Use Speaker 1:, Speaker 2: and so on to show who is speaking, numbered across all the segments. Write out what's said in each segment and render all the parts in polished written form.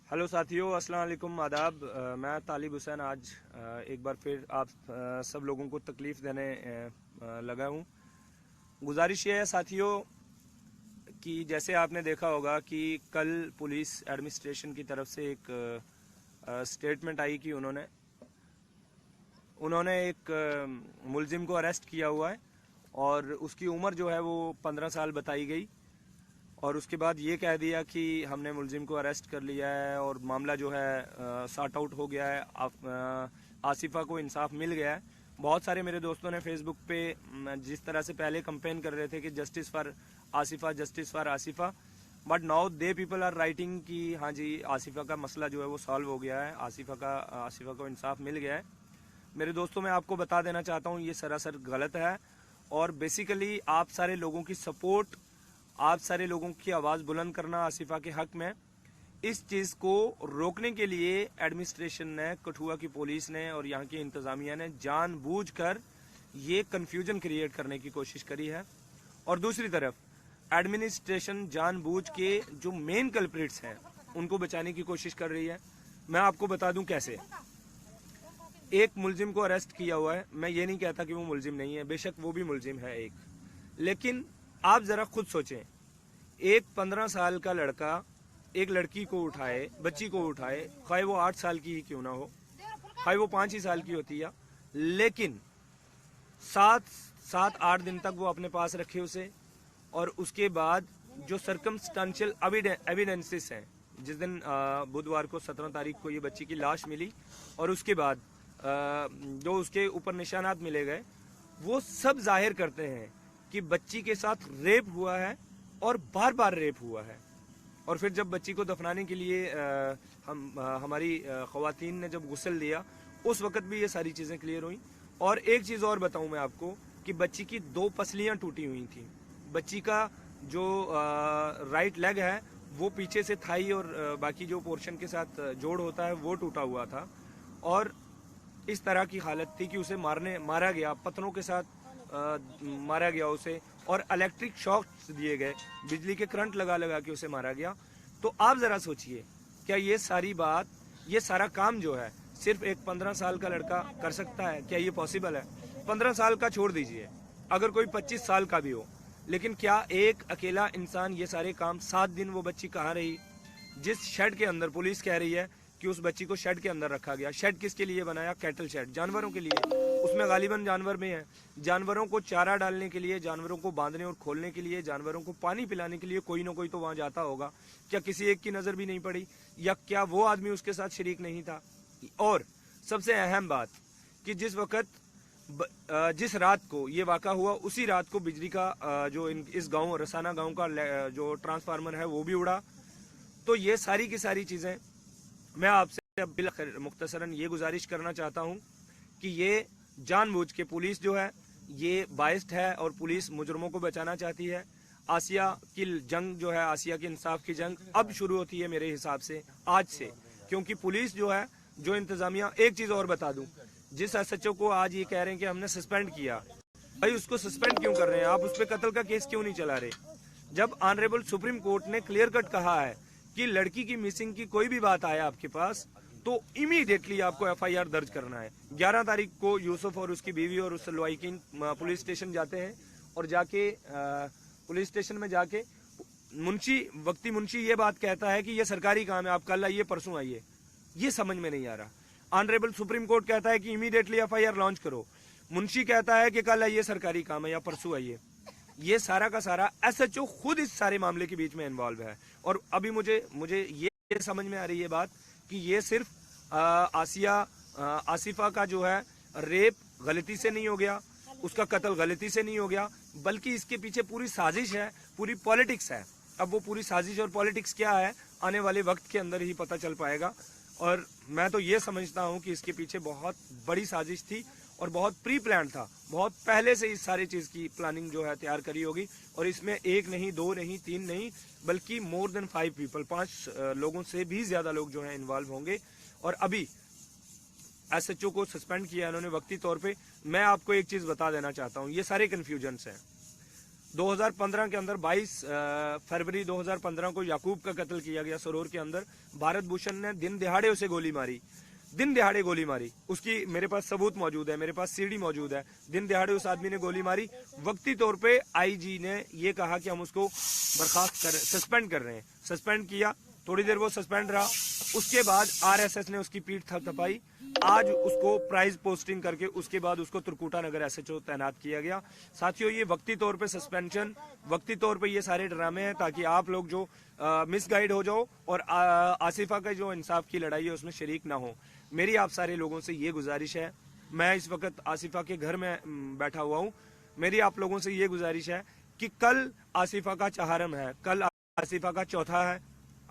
Speaker 1: Hello साथियों, अस्सलाम वालेकुम, आदाब। मैं तालिब हुसैन आज एक बार फिर आप सब लोगों को तकलीफ़ देने लगा हूँ। गुजारिश ये है साथियों कि जैसे आपने देखा होगा कि कल पुलिस एडमिनिस्ट्रेशन की तरफ से एक स्टेटमेंट आई कि उन्होंने एक मुलजिम को अरेस्ट किया हुआ है और उसकी उम्र जो है वो 15 साल बताई गई। और उसके बाद ये कह दिया कि हमने मुलजिम को अरेस्ट कर लिया है और मामला जो है सॉर्ट आउट हो गया है, आसिफा को इंसाफ मिल गया है। बहुत सारे मेरे दोस्तों ने फेसबुक पे जिस तरह से पहले कंपेन कर रहे थे कि justice for Asifa, justice for Asifa, but now they people are writing कि हाँ जी आसिफा का मसला जो है वो सॉल्व हो गया है, आसिफा को इंसाफ मिल गया है। मेरे दोस्तों, मैं आपको बता देना चाहता हूँ ये सरासर गलत है और बेसिकली आप सारे लोगों की सपोर्ट, आप सारे लोगों की आवाज़ बुलंद करना आसिफा के हक में, इस चीज़ को रोकने के लिए एडमिनिस्ट्रेशन ने, कठुआ की पुलिस ने और यहाँ की इंतज़ामिया ने जानबूझकर ये कन्फ्यूजन क्रिएट करने की कोशिश करी है। और दूसरी तरफ एडमिनिस्ट्रेशन जानबूझ के जो मेन कल्प्रिट्स हैं उनको बचाने की कोशिश कर रही है। मैं आपको बता दूं कैसे। एक मुलजिम को अरेस्ट किया हुआ है, मैं ये नहीं कहता कि वो मुलजिम नहीं है, बेशक वो भी मुलजिम है एक, लेकिन आप जरा खुद सोचें, एक 15 साल का लड़का एक लड़की को उठाए, बच्ची को उठाए, खाए वो 8 साल की ही क्यों ना हो, खाए वो 5 ही साल की होती है, लेकिन 7-8 दिन तक वो अपने पास रखे उसे। और उसके बाद जो सर्कमस्टांशियल एविडेंसेस हैं, जिस दिन बुधवार को 17 तारीख को ये बच्ची की लाश मिली और उसके बाद जो उसके ऊपर निशानात मिले गए, वो सब जाहिर करते हैं कि बच्ची के साथ रेप हुआ है और बार बार रेप हुआ है। और फिर जब बच्ची को दफनाने के लिए हमारी ख़वातीन ने जब गुस्ल दिया, उस वक़्त भी ये सारी चीज़ें क्लियर हुई। और एक चीज़ और बताऊं मैं आपको कि बच्ची की 2 पसलियां टूटी हुई थी। बच्ची का जो राइट लेग है वो पीछे से थाई और बाकी जो पोर्शन के साथ जोड़ होता है वो टूटा हुआ था। और इस तरह की हालत थी कि उसे मारा गया, पत्थरों के साथ मारा गया उसे, और इलेक्ट्रिक शॉक्स दिए गए, बिजली के करंट लगा के उसे मारा गया। तो आप जरा सोचिए, क्या ये सारी बात, ये सारा काम जो है सिर्फ एक 15 साल का लड़का कर सकता है? क्या ये पॉसिबल है? 15 साल का छोड़ दीजिए, अगर कोई 25 साल का भी हो, लेकिन क्या एक अकेला इंसान ये सारे काम? 7 दिन वो बच्ची कहाँ रही? जिस शेड के अंदर पुलिस कह रही है कि उस बच्ची को शेड के अंदर रखा गया, शेड किसके लिए बनाया? कैटल शेड, जानवरों के लिए। उसमें गालिबन जानवर भी हैं। जानवरों को चारा डालने के लिए, जानवरों को बांधने और खोलने के लिए, जानवरों को पानी पिलाने के लिए कोई ना कोई तो वहां जाता होगा। क्या किसी एक की नजर भी नहीं पड़ी? या क्या वो आदमी उसके साथ शरीक नहीं था? और सबसे अहम बात कि जिस रात को ये वाक़ा हुआ, उसी रात को बिजली का जो इस गांव रसाना गांव का जो ट्रांसफार्मर है वो भी उड़ा। तो ये सारी की सारी चीज़ें, मैं आपसे मुख्तसरन ये गुजारिश करना चाहता हूँ कि ये जानबूझ के पुलिस जो है ये बाइस्ड है और पुलिस मुजरमों को बचाना चाहती है। आसिया की जंग जो है, आसिया की इंसाफ की जंग अब शुरू होती है मेरे हिसाब से आज से, क्योंकि पुलिस जो है, जो इंतजामिया, एक चीज़ और बता दूं, जिस एसएचओ को आज ये कह रहे हैं कि हमने सस्पेंड किया, भाई उसको सस्पेंड क्यों कर रहे हैं आप? उस पर कत्ल का केस क्यों नहीं चला रहे? जब ऑनरेबल सुप्रीम कोर्ट ने क्लियर कट कहा है कि लड़की की मिसिंग की कोई भी बात आए आपके पास तो इमीडिएटली आपको एफआईआर दर्ज करना है। 11 तारीख को यूसुफ और उसकी बीवी और उस लवाइकिन पुलिस स्टेशन जाते हैं और जाके पुलिस स्टेशन में जाके वक्ती मुंशी ये बात कहता है कि ये सरकारी काम है, आप कल आइए, परसों आइए। ये समझ में नहीं आ रहा। ऑनरेबल सुप्रीम कोर्ट कहता है कि इमीडिएटली एफआईआर लॉन्च करो, मुंशी कहता है कि कल आइए, सरकारी काम है, या परसों आइए। ये सारा का सारा एसएचओ खुद इस सारे मामले के बीच में इन्वॉल्व है। और अभी मुझे ये समझ में आ रही है बात कि ये सिर्फ आसिफा का जो है रेप गलती से नहीं हो गया, उसका कत्ल गलती से नहीं हो गया, बल्कि इसके पीछे पूरी साजिश है, पूरी पॉलिटिक्स है। अब वो पूरी साजिश और पॉलिटिक्स क्या है, आने वाले वक्त के अंदर ही पता चल पाएगा। और मैं तो ये समझता हूँ कि इसके पीछे बहुत बड़ी साजिश थी और बहुत प्री प्लान था, बहुत पहले से इस सारी चीज़ की प्लानिंग जो है तैयार करी होगी। और इसमें 1 नहीं, 2 नहीं, 3 नहीं, बल्कि मोर देन 5 पीपल, 5 लोगों से भी ज़्यादा लोग जो हैं इन्वॉल्व होंगे। और अभी एसएचओ को सस्पेंड किया इन्होंने वक्ती तौर पे। मैं आपको एक चीज़ बता देना चाहता हूँ, ये सारे कन्फ्यूजन्स हैं। 2015 के अंदर 22 फरवरी 2015 को याकूब का कत्ल किया गया सरोर के अंदर। भारत भूषण ने दिन दिहाड़े उसे गोली मारी, दिन दिहाड़े गोली मारी। उसकी मेरे पास सबूत मौजूद है, मेरे पास सीडी मौजूद है। दिन दिहाड़े उस आदमी ने गोली मारी। वक्ती तौर पे आईजी ने ये कहा कि हम उसको बर्खास्त कर, सस्पेंड कर रहे हैं। सस्पेंड किया, थोड़ी देर वो सस्पेंड रहा। उसके बाद आरएसएस ने उसकी पीठ थपथपाई। आज उसको प्राइज पोस्टिंग करके उसके बाद उसको त्रिकुटा नगर एसएचओ तैनात किया गया। साथियों, ये वक्ती तौर पे सस्पेंशन, वक्ती तौर पे ये सारे ड्रामे हैं ताकि आप लोग जो मिसगाइड हो जाओ और आसिफा का जो इंसाफ की लड़ाई है उसमें शरीक ना हो। मेरी आप सारे लोगों से ये गुजारिश है, मैं इस वक्त आसिफा के घर में बैठा हुआ हूँ। मेरी आप लोगों से ये गुजारिश है कि कल आसिफा का चहारम है, कल आसिफा का चौथा है।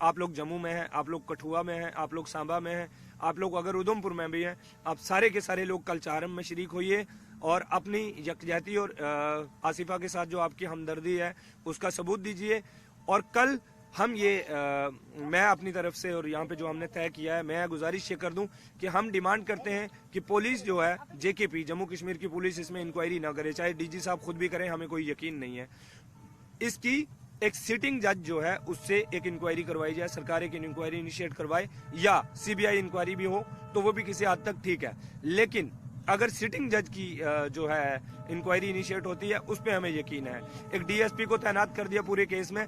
Speaker 1: आप लोग जम्मू में हैं, आप लोग कठुआ में हैं, आप लोग सांबा में हैं, आप लोग अगर उधमपुर में भी हैं, आप सारे के सारे लोग कल चहारम में शरीक होइए और अपनी यकजहती और आसिफा के साथ जो आपकी हमदर्दी है उसका सबूत दीजिए। और कल हम मैं अपनी तरफ से और यहाँ पे जो हमने तय किया है, मैं गुजारिश ये कर दूं कि हम डिमांड करते हैं कि पुलिस जो है जेकेपी जम्मू कश्मीर की पुलिस इसमें इंक्वायरी ना करे, चाहे डीजी साहब खुद भी करें, हमें कोई यकीन नहीं है। इसकी एक सिटिंग जज जो है उससे एक इंक्वायरी करवाई जाए, सरकार एक इंक्वायरी इनिशिएट करवाए, या सीबीआई इंक्वायरी भी हो तो वो भी किसी हद तक ठीक है। लेकिन अगर सिटिंग जज की जो है इंक्वायरी इनिशिएट होती है उस पर हमें यकीन है। एक डीएसपी को तैनात कर दिया पूरे केस में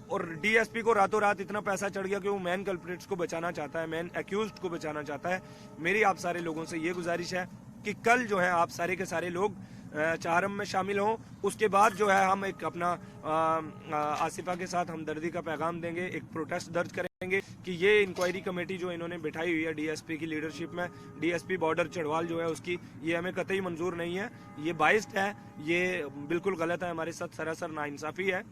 Speaker 1: और डीएसपी को रातों रात इतना पैसा चढ़ गया कि वो मेन कल्प्रिट्स को बचाना चाहता है, मेन एक्यूज्ड को बचाना चाहता है। मेरी आप सारे लोगों से ये गुजारिश है कि कल जो है आप सारे के सारे लोग चहारम में शामिल हों। उसके बाद जो है हम एक अपना आसिफा के साथ हमदर्दी का पैगाम देंगे, एक प्रोटेस्ट दर्ज करेंगे कि ये इंक्वायरी कमेटी जो इन्होंने बिठाई हुई है डीएसपी की लीडरशिप में, डीएसपी बॉर्डर चढ़वाल जो है उसकी, ये हमें कतई मंजूर नहीं है, ये बाइस्ड है, ये बिल्कुल गलत है, हमारे साथ सरासर नाइंसाफी है।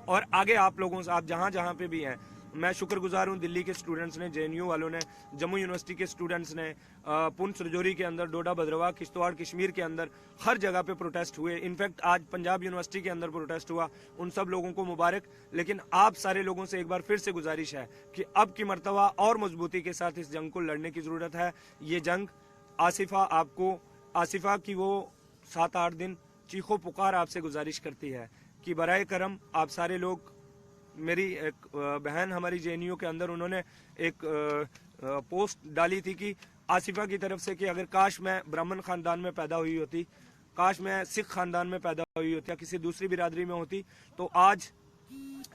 Speaker 1: और आगे आप लोगों से, आप जहाँ जहाँ पे भी हैं, मैं शुक्रगुजार हूँ दिल्ली के स्टूडेंट्स ने, जेएनयू वालों ने, जम्मू यूनिवर्सिटी के स्टूडेंट्स ने, पुंछ रजौरी के अंदर, डोडा भद्रवाह, किश्तवाड़, कश्मीर के अंदर हर जगह पे प्रोटेस्ट हुए। इनफैक्ट आज पंजाब यूनिवर्सिटी के अंदर प्रोटेस्ट हुआ। उन सब लोगों को मुबारक। लेकिन आप सारे लोगों से एक बार फिर से गुजारिश है कि अब की मर्तबा और मजबूती के साथ इस जंग को लड़ने की जरूरत है। ये जंग आसिफा की वो 7-8 दिन चीखो पुकार आपसे गुजारिश करती है कि बराए करम आप सारे लोग, मेरी एक बहन हमारी जेएनयू के अंदर उन्होंने एक पोस्ट डाली थी कि आसिफा की तरफ से कि अगर काश मैं ब्राह्मण खानदान में पैदा हुई होती, काश मैं सिख खानदान में पैदा हुई होती या किसी दूसरी बिरादरी में होती, तो आज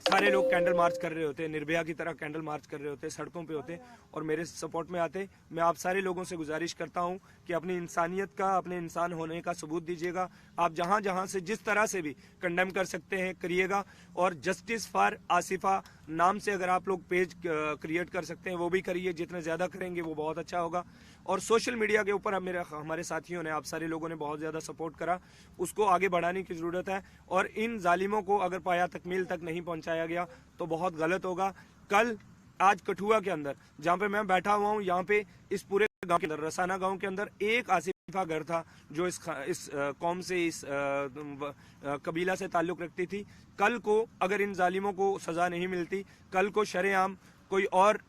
Speaker 1: सारे लोग कैंडल मार्च कर रहे होते, निर्भया की तरह कैंडल मार्च कर रहे होते, सड़कों पे होते और मेरे सपोर्ट में आते। मैं आप सारे लोगों से गुजारिश करता हूं कि अपनी इंसानियत का, अपने इंसान होने का सबूत दीजिएगा। आप जहां जहां से जिस तरह से भी कंडेम कर सकते हैं करिएगा। और जस्टिस फॉर आसिफा नाम से अगर आप लोग पेज क्रिएट कर सकते हैं वो भी करिए, जितने ज्यादा करेंगे वो बहुत अच्छा होगा। और सोशल मीडिया के ऊपर हमारे साथियों ने, आप सारे लोगों ने बहुत ज्यादा सपोर्ट करा, उसको आगे बढ़ाने की जरूरत है। और इन जालिमों को अगर पाया तकमील तक नहीं पहुंचाया गया तो बहुत गलत होगा। कल आज कठुआ के अंदर जहाँ पे मैं बैठा हुआ हूँ, यहाँ पे इस पूरे गांव के अंदर, रसाना गांव के अंदर एक आसिफा घर था जो इस कौम से, इस कबीला से ताल्लुक रखती थी। कल को अगर इन जालिमों को सजा नहीं मिलती, कल को शरेआम कोई और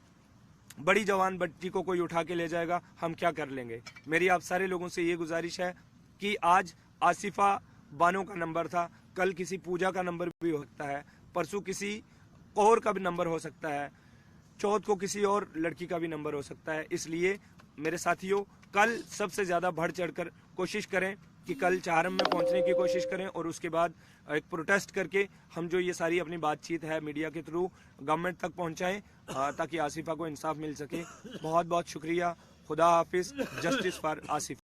Speaker 1: बड़ी जवान बच्ची को कोई उठा के ले जाएगा, हम क्या कर लेंगे। मेरी आप सारे लोगों से ये गुजारिश है कि आज आसिफा बानो का नंबर था, कल किसी पूजा का नंबर भी हो सकता है, परसों किसी और का भी नंबर हो सकता है, चौथ को किसी और लड़की का भी नंबर हो सकता है। इसलिए मेरे साथियों, कल सबसे ज्यादा बढ़ चढ़कर कोशिश करें कि कल चहारम में पहुंचने की कोशिश करें और उसके बाद एक प्रोटेस्ट करके हम जो ये सारी अपनी बातचीत है मीडिया के थ्रू गवर्नमेंट तक पहुंचाएं ताकि आसिफा को इंसाफ मिल सके। बहुत बहुत शुक्रिया। खुदा हाफिज। Justice for Asifa.